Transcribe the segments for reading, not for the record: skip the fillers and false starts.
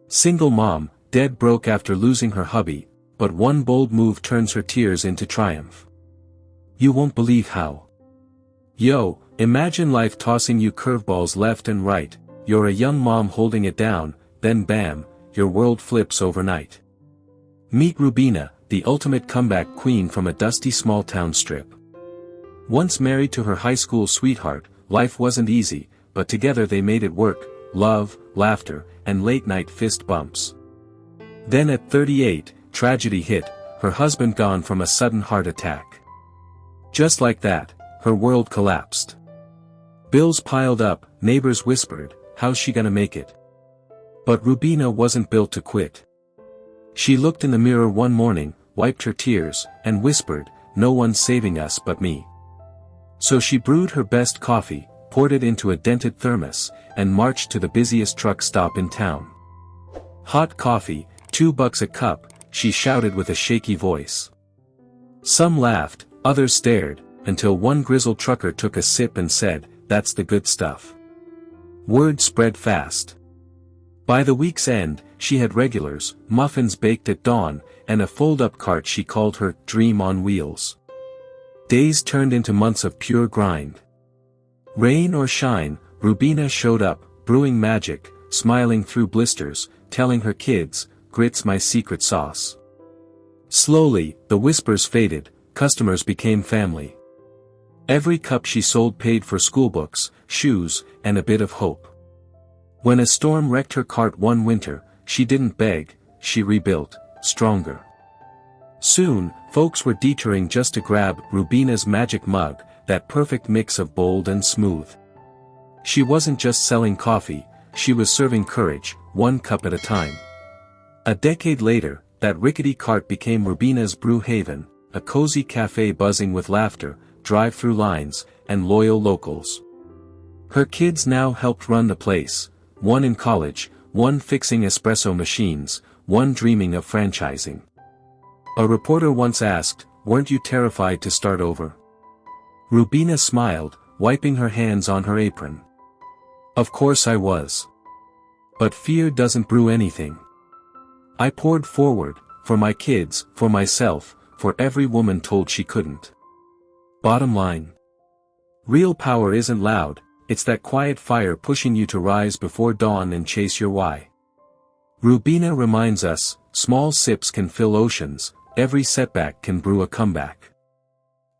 Single mom, dead broke after losing her hubby, but one bold move turns her tears into triumph. You won't believe how. Yo, imagine life tossing you curveballs left and right, you're a young mom holding it down, then bam, your world flips overnight. Meet Rubina, the ultimate comeback queen from a dusty small town strip. Once married to her high school sweetheart, life wasn't easy, but together they made it work, love, laughter, and late-night fist bumps. Then at 38, tragedy hit, her husband gone from a sudden heart attack. Just like that, her world collapsed. Bills piled up, neighbors whispered, how's she gonna make it? But Rubina wasn't built to quit. She looked in the mirror one morning, wiped her tears, and whispered, no one's saving us but me. So she brewed her best coffee, poured it into a dented thermos, and marched to the busiest truck stop in town. Hot coffee, $2 a cup, she shouted with a shaky voice. Some laughed, others stared, until one grizzled trucker took a sip and said, that's the good stuff. Word spread fast. By the week's end, she had regulars, muffins baked at dawn, and a fold-up cart she called her dream on wheels. Days turned into months of pure grind. Rain or shine, Rubina showed up, brewing magic, smiling through blisters, telling her kids, grit's my secret sauce. Slowly, the whispers faded, customers became family. Every cup she sold paid for schoolbooks, shoes, and a bit of hope. When a storm wrecked her cart one winter, she didn't beg, she rebuilt, stronger. Soon, folks were detouring just to grab Rubina's magic mug, that perfect mix of bold and smooth. She wasn't just selling coffee, she was serving courage, one cup at a time. A decade later, that rickety cart became Rubina's brew haven, a cozy cafe buzzing with laughter, drive-through lines, and loyal locals. Her kids now helped run the place, one in college, one fixing espresso machines, one dreaming of franchising. A reporter once asked, weren't you terrified to start over? Rubina smiled, wiping her hands on her apron. Of course I was. But fear doesn't brew anything. I poured forward, for my kids, for myself, for every woman told she couldn't. Bottom line. Real power isn't loud, it's that quiet fire pushing you to rise before dawn and chase your why. Rubina reminds us, small sips can fill oceans, every setback can brew a comeback.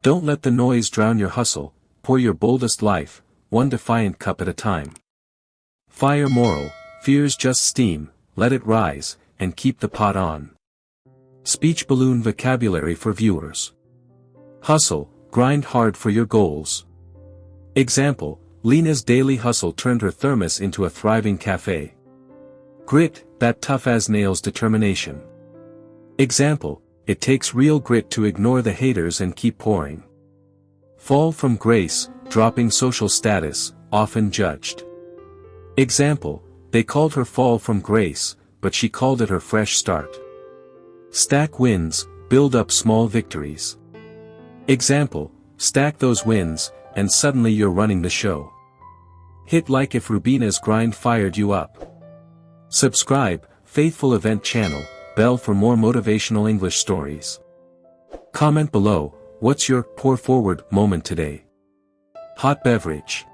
Don't let the noise drown your hustle, pour your boldest life, one defiant cup at a time. Fire moral, fear's just steam, let it rise, and keep the pot on. Speech balloon vocabulary for viewers. Hustle, grind hard for your goals. Example, Lena's daily hustle turned her thermos into a thriving cafe. Grit, that tough-as-nails determination. Example, it takes real grit to ignore the haters and keep pouring. Fall from grace, dropping social status, often judged. Example, they called her fall from grace, but she called it her fresh start. Stack wins, build up small victories. Example, stack those wins, and suddenly you're running the show. Hit like if Rubina's grind fired you up. Subscribe, Faithful Event Channel, bell for more motivational English stories. Comment below, what's your pour forward moment today? Hot beverage.